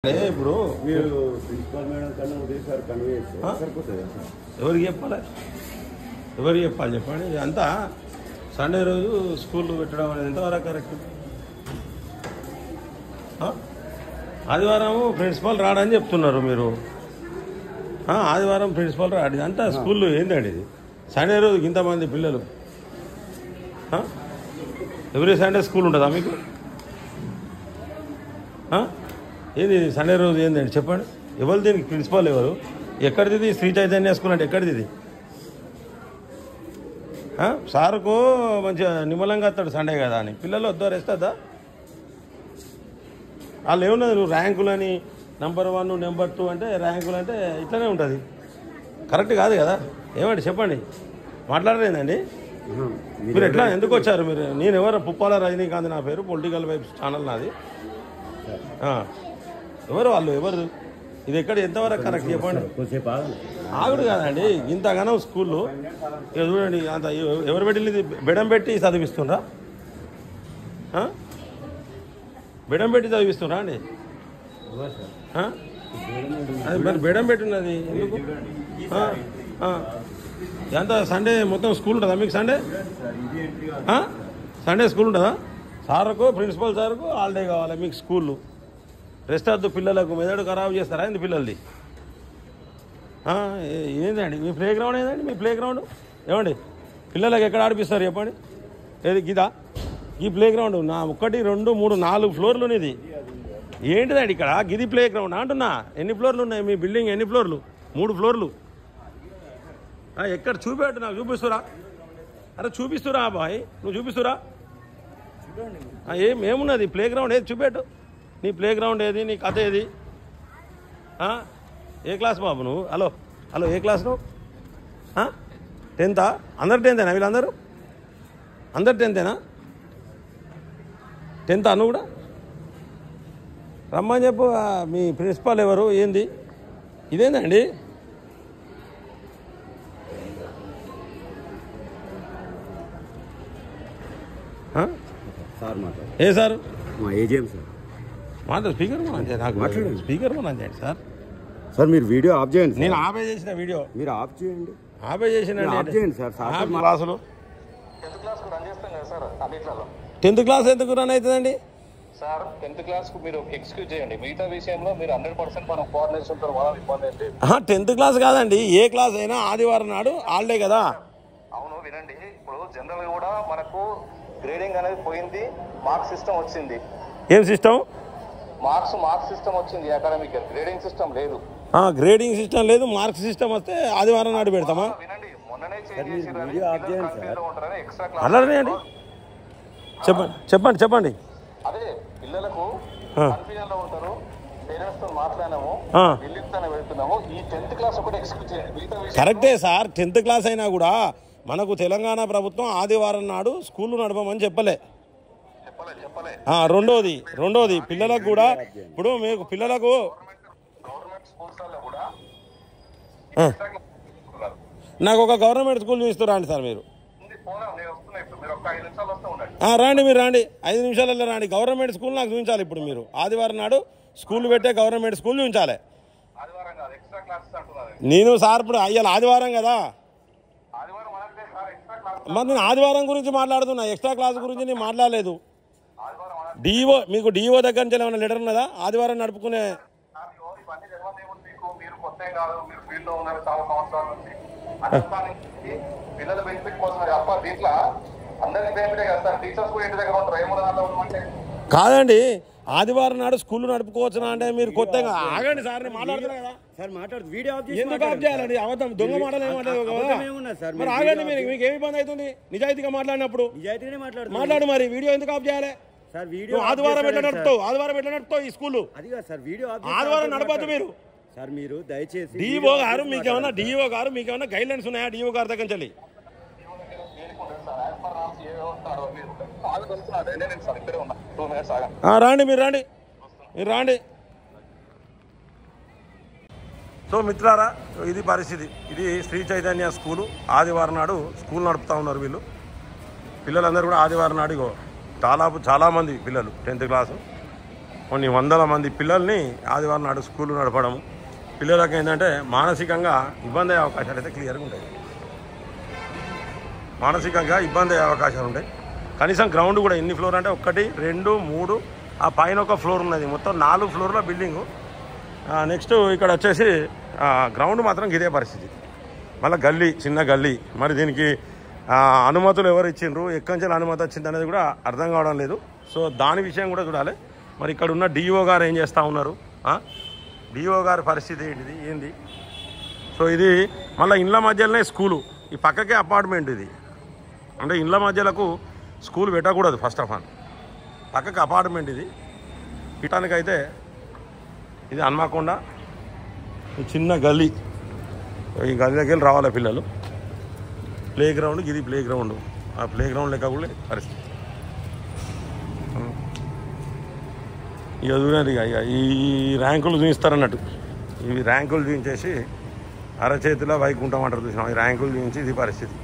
ఇప్పుడు మీరు principal madam కన్నా ఉదయసారి కన్వే చేస్తే సరిపోతుంది సార్. ఎవరికి చెప్పాలి చెప్పండి. అంతా సండే రోజు స్కూల్ పెట్టడం అనేది ఎంతవరకు కరెక్ట్? ఆదివారం ప్రిన్సిపాల్ రాడని చెప్తున్నారు మీరు. ఆదివారం ప్రిన్సిపాల్ రాడు అంతా స్కూల్లో ఏందండి ఇది? సండే రోజుకి ఇంతమంది పిల్లలు ఎవ్రీ సండే స్కూల్ ఉంటుందా మీకు? ఏంది సండే రోజు ఏందండి చెప్పండి. ఎవరు దీనికి ప్రిన్సిపాల్ ఎవరు? ఎక్కడిది శ్రీ చైతన్య స్కూల్ అంటే ఎక్కడిది? సార్కు మంచిగా నిమ్మలంగా వస్తాడు సండే కదా అని పిల్లలు వద్దారు వేస్తుందా? వాళ్ళు ఏమున్నది నువ్వు ర్యాంకులని నెంబర్ 1 నెంబర్ 2 అంటే ర్యాంకులు అంటే ఇట్లనే ఉంటుంది. కరెక్ట్ కాదు కదా. ఏమండి చెప్పండి, మాట్లాడలేదండి మీరు. ఎట్లా ఎందుకు వచ్చారు మీరు? నేను ఎవరు? పుప్పాల రజనీకాంత్ నా పేరు, పొలిటికల్ వైబ్స్ ఛానల్ నాది. ఎవరు వాళ్ళు? ఎవరు? ఇది ఎక్కడ ఎంతవరకు కరెక్ట్ చెప్పండి. ఆగుడు కాదండి ఇంతగానో స్కూల్లో ఇక చూడండి. అంత ఎవరు పెట్టింది? బెడం పెట్టి చదివిస్తుండ్రా? బెడం పెట్టి చదివిస్తుండ్రా అండి? అది మరి బెడం పెట్టినది ఎందుకు? ఎంత సండే మొత్తం స్కూల్ ఉంటుందా మీకు? సండే స్కూల్ ఉంటుందా? సార్కు ప్రిన్సిపల్ సార్కు హాలిడే కావాలి మీకు స్కూళ్ళు. రెస్ట్ వద్దు పిల్లలకు. మెదడు ఖరాబ్ చేస్తారా ఏంది పిల్లలది? ఏంటండి మీ ప్లే గ్రౌండ్? ఏందండి మీ ప్లే గ్రౌండ్? ఏమండి పిల్లలకు ఎక్కడ ఆడిపిస్తారు చెప్పండి? ఏది గిదా? ఈ ప్లే గ్రౌండ్ నా 1 2 3 4 ఫ్లోర్లు ఇది ఏంటిదండి ఇక్కడ? గిది ప్లే గ్రౌండ్ అంటున్నా. ఎన్ని ఫ్లోర్లు ఉన్నాయి మీ బిల్డింగ్? ఎన్ని ఫ్లోర్లు? 3 ఫ్లోర్లు. ఎక్కడ చూపెట్టు నాకు, చూపిస్తురా? అరే చూపిస్తురా బాయ్, నువ్వు చూపిస్తురా? ఏమున్నది ప్లే గ్రౌండ్? ఏది చూపెట్టు. నీ ప్లే గ్రౌండ్ ఏది? నీ కథ ఏది? ఏ క్లాస్ బాబు నువ్వు? హలో ఏ క్లాస్ నువ్వు? 10th? అందరు 10th వీళ్ళందరూ? అందరు 10th? 10th నువ్వు కూడా? రమ్మని చెప్పు. మీ ప్రిన్సిపాల్ ఎవరు? ఏంది ఇదేందండి? ఏ సార్? మాట స్పీకర్ నాకు స్పీకర్ చేయండి సార్. సార్ మీరు వీడియో ఆఫ్ చేయండి. నేను ఆపే చేసిన వీడియో మీరు ఆఫ్ చేయండి. ఆపే చేసిన క్లాసులు 10th క్లాస్ ఎందుకు రన్ అవుతుందండి సార్? 10th క్లాస్ కు మీరు ఎక్స్క్యూజ్ చేయండి. మిగతా విషయంలో మీరు 100% మనం కోఆర్డినేషన్ తో మనం ఇబ్బంది ఏంటి? 10th క్లాస్ కాదండి, ఏ క్లాస్ అయినా ఆదివారం నాడు హాలిడే కదా. అవును వినండి, ఇప్పుడు జనరల్ గా కూడా మనకు గ్రేడింగ్ అనేది పోయింది, మార్క్స్ సిస్టమ్ వచ్చింది. ఏం సిస్టమ్? మార్క్స్ సిస్టమ్ వచ్చింది. అకాడమిక్ గ్రేడింగ్ సిస్టమ్ లేదు. గ్రేడింగ్ సిస్టమ్ లేదు, మార్క్స్ సిస్టమ్ వస్తే ఆదివారం నాడు పెడతామా? వినండి, మొన్ననే చేంజ్ చేసిర్రు. ఎక్స్ట్రా క్లాస్ అలానే అండి. చెప్పండి. అదే పిల్లలకు కన్ఫ్యూజన్ లో ఉంటారు. పేరెంట్స్ తో మాట్లాడినాము, ఢిల్లీతోనే వెళ్తున్నాము. ఈ 10th క్లాస్ ఒకటి ఎక్స్క్యూజ్ చేయండి. కరెక్టే సార్. 10th క్లాస్ అయినా కూడా మనకు తెలంగాణ ప్రభుత్వం ఆదివారం నాడు స్కూళ్ళు నడపమని చెప్పలే. రెండోది పిల్లలకు కూడా ఇప్పుడు మీకు పిల్లలకు నాకు ఒక గవర్నమెంట్ స్కూల్ చూపిస్తురా అండి సార్ మీరు? రండి, మీరు రండి, 5 నిమిషాలలో రండి. గవర్నమెంట్ స్కూల్ నాకు చూపించాలి ఇప్పుడు. మీరు ఆదివారం నాడు స్కూల్ పెట్టే గవర్నమెంట్ స్కూల్ చూపించాలి. నేను సార్ ఇప్పుడు అయ్యాలి ఆదివారం కదా, మరి నేను ఆదివారం గురించి మాట్లాడుతున్నా, ఎక్స్ట్రా క్లాస్ గురించి నేను మాట్లాడలేదు. మీకు డిఓ దగ్గర నుంచి ఏమైనా లెటర్ ఉన్నదా ఆదివారం నడుపుకునే? కాదండి, ఆదివారం నాడు స్కూల్ నడుపుకోవచ్చునా అంటే మీరు కొత్తగా ఆగండి సార్. నేను మాట్లాడుతున్నా కదా సార్. ఎందుకు ఆఫ్ చేయాలండి? అవతం దొంగ మాటలు మరి ఆగండి. మీకు ఏమి ఇబ్బంది అవుతుంది? నిజాయితీగా మాట్లాడినప్పుడు మాట్లాడు. మరి వీడియో ఎందుకు ఆఫ్ చేయాలి? ఆదివారం ఎట్లా నడుపుతావు ఈ స్కూల్? ఆదివారం నడపద్దు మీరు. సార్ మీరు దయచేసి డిఓ గారు మీకేమన్నా గైడ్ లైన్స్ ఉన్నాయా? డిఓ గారి దగ్గర నుంచి రండి, మీరు రండి. సో మిత్రులారా, ఇది పరిస్థితి. ఇది శ్రీ చైతన్య స్కూలు. ఆదివారం నాడు స్కూల్ నడుపుతా ఉన్నారు వీళ్ళు. పిల్లలందరూ కూడా ఆదివారం నాడు చాలామంది పిల్లలు 10th క్లాసు కొన్ని వందల మంది పిల్లల్ని ఆదివారం నాడు స్కూల్ నడపడం పిల్లలకు ఏంటంటే మానసికంగా ఇబ్బంది అయ్యే అవకాశాలు అయితే క్లియర్గా ఉంటాయి. మానసికంగా ఇబ్బంది అయ్యే అవకాశాలు ఉంటాయి. కనీసం గ్రౌండ్ కూడా ఎన్ని ఫ్లోర్ అంటే 1 2 3 ఆ పైన ఒక ఫ్లోర్ ఉన్నది, మొత్తం 4 ఫ్లోర్ల బిల్డింగు. నెక్స్ట్ ఇక్కడ వచ్చేసి గ్రౌండ్ మాత్రం ఇదే పరిస్థితి. మళ్ళీ గల్లీ, చిన్న గల్లీ. మరి దీనికి అనుమతులు ఎవరు ఇచ్చిండ్రు, ఎక్కడి నుంచి అనుమతి వచ్చింది అనేది కూడా అర్థం కావడం లేదు. సో దాని విషయం కూడా చూడాలి. మరి ఇక్కడ ఉన్న డిఓ గారు ఏం చేస్తూ ఉన్నారు, డిఓ గారి పరిస్థితి ఏంది. సో ఇది మళ్ళీ ఇండ్ల మధ్యలోనే స్కూలు, ఈ పక్కకే అపార్ట్మెంట్. ఇది అంటే ఇండ్ల మధ్యలకు స్కూల్ పెట్టకూడదు. ఫస్ట్ ఆఫ్ ఆల్ పక్కకి అపార్ట్మెంట్. ఇది ఇటానికైతే ఇది హన్మకొండ ఈ చిన్న గల్లీ. ఈ గల్లీలోకి వెళ్ళి రావాలి పిల్లలు. ప్లే గ్రౌండ్, ఇది ప్లే గ్రౌండ్. ఆ ప్లే గ్రౌండ్ లెక్క కూడా పరిస్థితి. ఇక చూడండి, ఇక ఈ ర్యాంకులు చూపిస్తారన్నట్టు. ఇవి ర్యాంకులు చూపించేసి అరచేతిలో వైకుంఠం అంటారు చూసినాం. ఈ ర్యాంకులు చూపించి ఇది పరిస్థితి.